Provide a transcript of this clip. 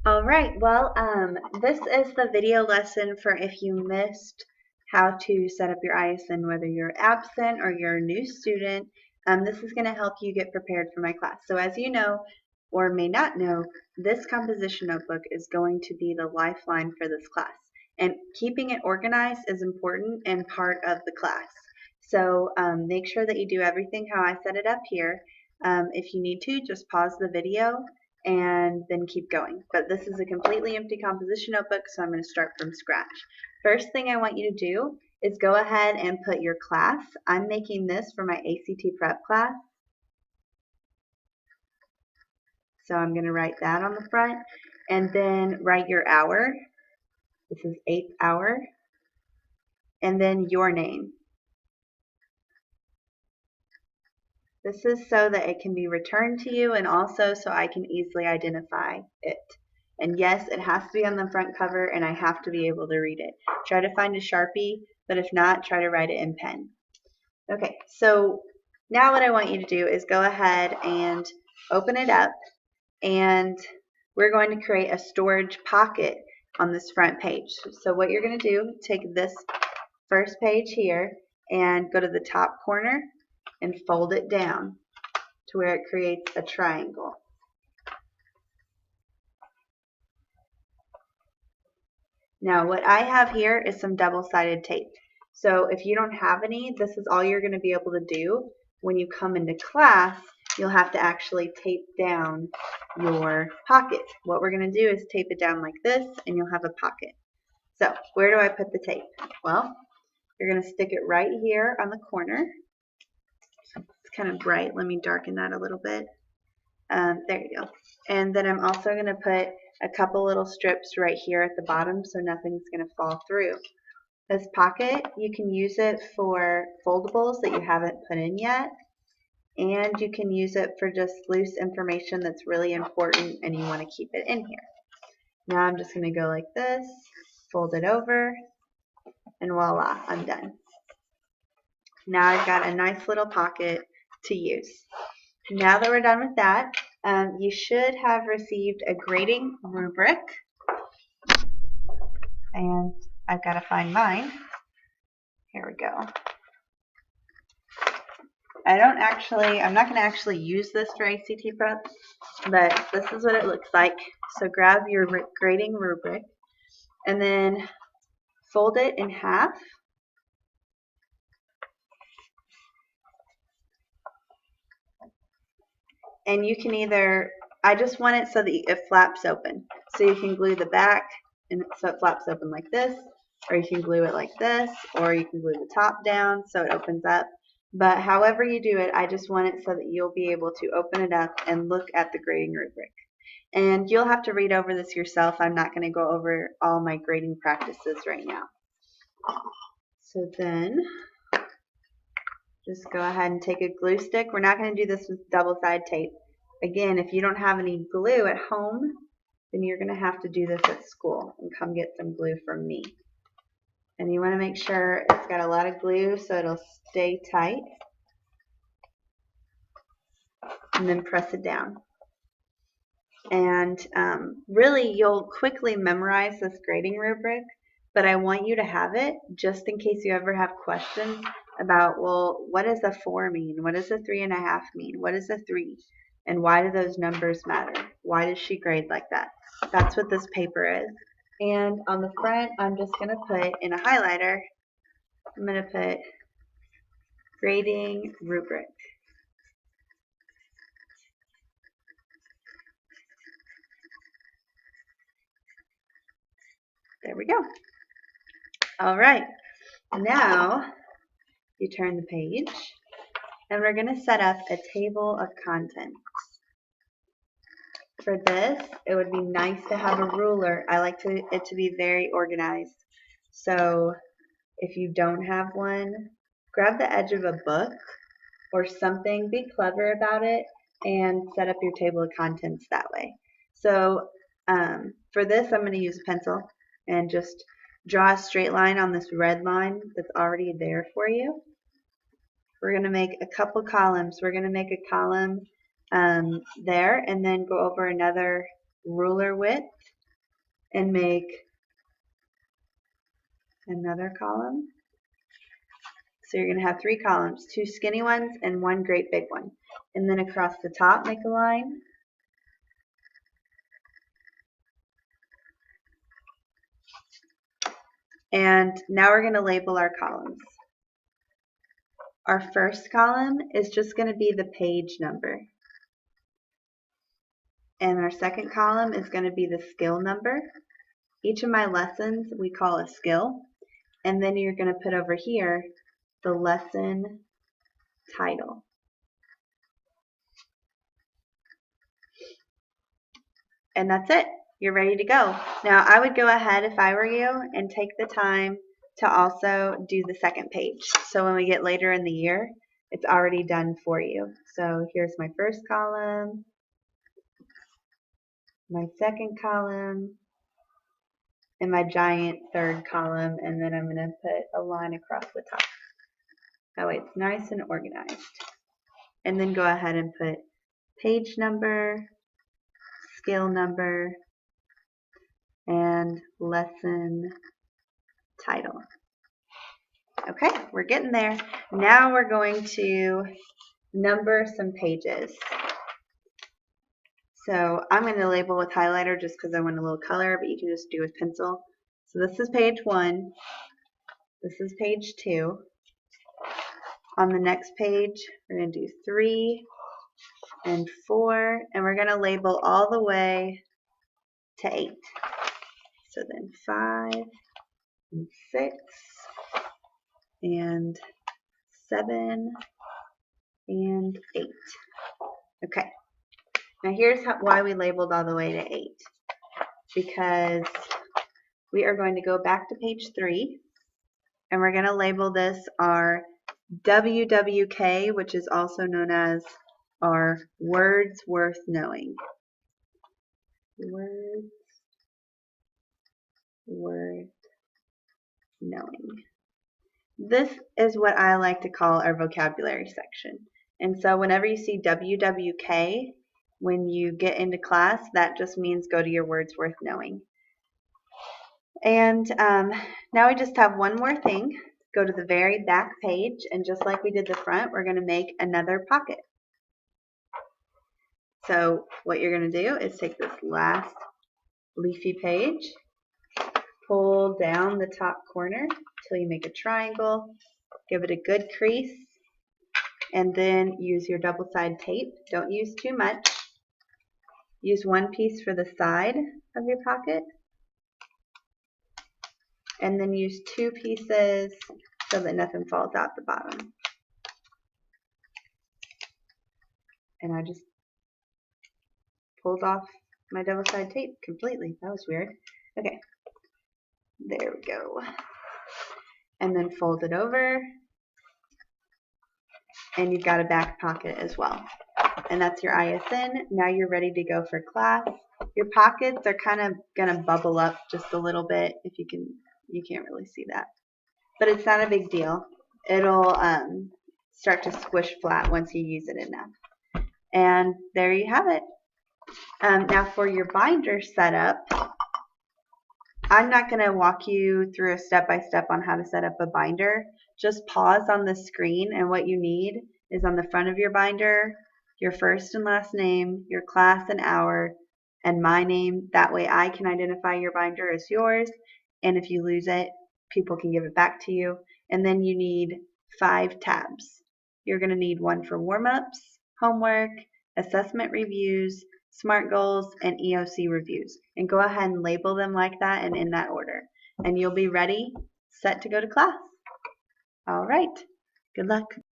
All right, well, this is the video lesson for if you missed how to set up your ISN, whether you're absent or you're a new student. This is going to help you get prepared for my class. So as you know, or may not know, this composition notebook is going to be the lifeline for this class. And keeping it organized is important and part of the class. So make sure that you do everything how I set it up here. If you need to, just pause the video and then keep going. But this is a completely empty composition notebook, so I'm going to start from scratch. First thing I want you to do is go ahead and put your class. I'm making this for my ACT prep class. So I'm going to write that on the front, and then write your hour. This is 8th hour, and then your name. This is so that it can be returned to you and also so I can easily identify it. And yes, it has to be on the front cover and I have to be able to read it. Try to find a Sharpie, but if not, try to write it in pen. Okay, so now what I want you to do is go ahead and open it up, and we're going to create a storage pocket on this front page. So what you're going to do, take this first page here and go to the top corner and fold it down to where it creates a triangle. Now what I have here is some double-sided tape. So if you don't have any, this is all you're going to be able to do. When you come into class, you'll have to actually tape down your pocket. What we're going to do is tape it down like this and you'll have a pocket. So where do I put the tape? Well, you're going to stick it right here on the corner. It's kind of bright. Let me darken that a little bit. There you go. And then I'm also going to put a couple little strips right here at the bottom so nothing's going to fall through. This pocket, you can use it for foldables that you haven't put in yet, and you can use it for just loose information that's really important and you want to keep it in here. Now I'm just going to go like this, fold it over, and voila, I'm done. Now I've got a nice little pocket to use. Now that we're done with that, you should have received a grading rubric, and I've got to find mine. Here we go. I'm not going to actually use this for ACT prep, but this is what it looks like. So grab your grading rubric and then fold it in half. And you can either, I just want it so that it flaps open. So you can glue the back and so it flaps open like this, or you can glue it like this, or you can glue the top down so it opens up. But however you do it, I just want it so that you'll be able to open it up and look at the grading rubric. And you'll have to read over this yourself. I'm not going to go over all my grading practices right now. So then just go ahead and take a glue stick. We're not going to do this with double-sided tape. Again, if you don't have any glue at home, then you're going to have to do this at school and come get some glue from me. And you want to make sure it's got a lot of glue so it'll stay tight. And then press it down. And really, you'll quickly memorize this grading rubric, but I want you to have it just in case you ever have questions about, well, what does a 4 mean? What does a 3.5 mean? What is a 3? And why do those numbers matter? Why does she grade like that? That's what this paper is. And on the front, I'm just going to put in a highlighter, I'm going to put grading rubric. There we go. All right. Now you turn the page and we're going to set up a table of contents. For this, it would be nice to have a ruler. I like it to be very organized. So if you don't have one, grab the edge of a book or something, be clever about it, and set up your table of contents that way. So for this, I'm going to use a pencil and just draw a straight line on this red line that's already there for you. We're going to make a couple columns. We're going to make a column there and then go over another ruler width and make another column. So you're going to have 3 columns, 2 skinny ones and 1 great big one. And then across the top, make a line. And now we're going to label our columns. Our first column is just going to be the page number. And our second column is going to be the skill number. Each of my lessons we call a skill. And then you're going to put over here the lesson title. And that's it. You're ready to go. Now I would go ahead if I were you and take the time to also do the second page. So when we get later in the year, it's already done for you. So here's my first column, my second column, and my giant third column, and then I'm going to put a line across the top. That way it's nice and organized. And then go ahead and put page number, skill number, and lesson title. Okay, we're getting there. Now we're going to number some pages. So I'm going to label with highlighter just because I want a little color, but you can just do with pencil. So this is page 1. This is page 2. On the next page, we're going to do 3 and 4, and we're going to label all the way to 8. So then 5 and 6 and 7 and 8. Okay. Now here's why we labeled all the way to 8. Because we are going to go back to page 3, and we're going to label this our WWK, which is also known as our words worth knowing. Words worth knowing. This is what I like to call our vocabulary section. And so whenever you see WWK, when you get into class, that just means go to your words worth knowing. And now we just have one more thing. Go to the very back page, and just like we did the front, we're going to make another pocket. So what you're going to do is take this last leafy page, pull down the top corner until you make a triangle, give it a good crease, and then use your double-sided tape. Don't use too much. Use one piece for the side of your pocket, and then use 2 pieces so that nothing falls out the bottom. And I just pulled off my double-sided tape completely. That was weird. Okay, there we go. And then fold it over, and you've got a back pocket as well. And that's your ISN. Now you're ready to go for class. Your pockets are kind of going to bubble up just a little bit. If you can't really see that. But it's not a big deal. It'll start to squish flat once you use it enough. And there you have it. Now for your binder setup, I'm not going to walk you through a step-by-step on how to set up a binder. Just pause on the screen, and what you need is on the front of your binder, your first and last name, your class and hour, and my name. That way I can identify your binder as yours, and if you lose it, people can give it back to you. And then you need 5 tabs. You're going to need one for warm-ups, homework, assessment reviews, SMART goals, and EOC reviews. And go ahead and label them like that and in that order. And you'll be ready, set to go to class. All right. Good luck.